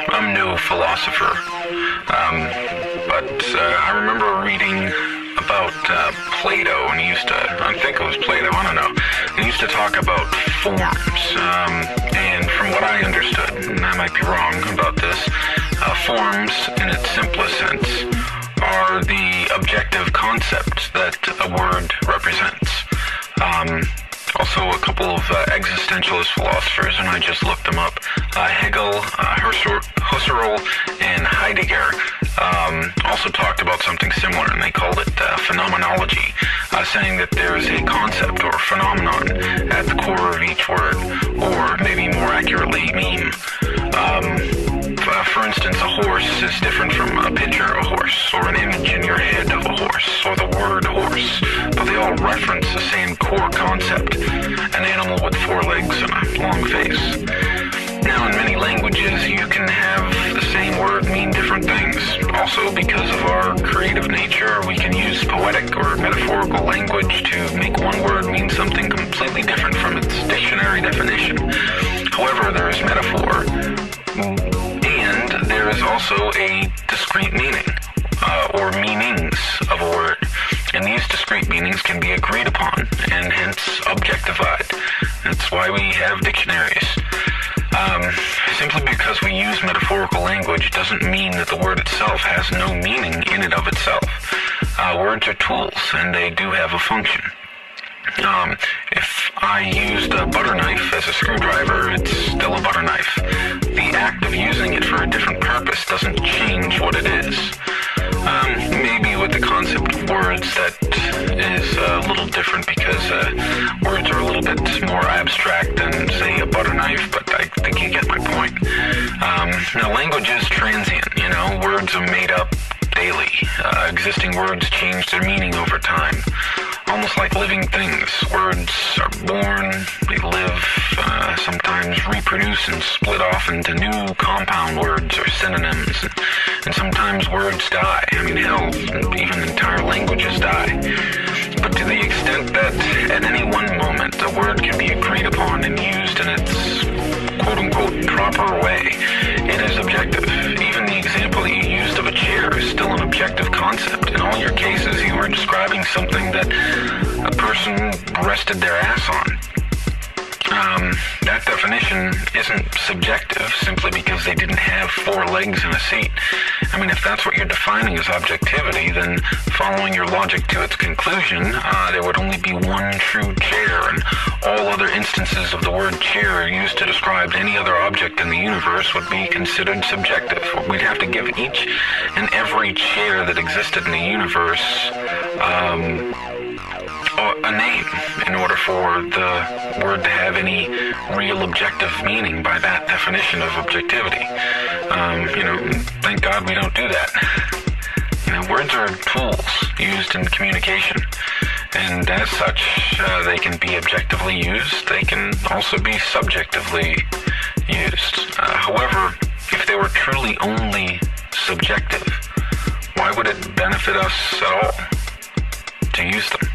I'm no philosopher, but I remember reading about Plato, and he used to, I think it was Plato, I don't know, he used to talk about forms, and from what I understood, and I might be wrong about this, forms, in its simplest sense, are the objective concept that a word represents. Also, a couple of existentialist philosophers, and I just looked them up, Hegel, Husserl, and Heidegger, also talked about something similar, and they called it phenomenology, saying that there is a concept or phenomenon at the core of each word, or maybe more accurately, meme. For instance, a horse is different from a picture of a horse, or an image in your head of a horse, or the word horse, but they all reference the same core concept, an animal with 4 legs and a long face. Now, in many languages, you can have the same word mean different things. Also, because of our creative nature, we can use poetic or metaphorical language to make one word mean something completely different from its dictionary definition. However, there is metaphor, and there is also a discrete meaning, or meanings of a word. And these discrete meanings can be agreed upon, and hence objectified. That's why we have dictionaries. Simply because we use metaphorical language doesn't mean that the word itself has no meaning in and of itself. Words are tools, and they do have a function. If I used a butter knife as a screwdriver, it's still a butter knife. The act of using it for a different purpose doesn't change what it is. Maybe with the concept of words that is a little different because words are a little bit more abstract than, say, a butter knife, but I think you get my point. Now, language is transient, words are made up daily. Existing words change their meaning over time. Almost like living things. Words are born, they live, sometimes reproduce and split off into new compound words or synonyms. And sometimes words die. Hell, even entire languages die. But to the extent that at any one moment a word can be agreed upon and used in its quote-unquote proper way, it is objective. Even the example that you used of a chair is still an objective concept. In all your cases, you were describing something that a person rested their ass on. That definition isn't subjective simply because they didn't have 4 legs in a seat. If that's what you're defining as objectivity, then following your logic to its conclusion, there would only be one true chair, and all other instances of the word chair used to describe any other object in the universe would be considered subjective. We'd have to give each and every chair that existed in the universe a name in order for the word to have any real objective meaning by that definition of objectivity. Thank God we don't do that. Words are tools used in communication, and as such, they can be objectively used. They can also be subjectively used. However, if they were truly only subjective, why would it benefit us at all to use them?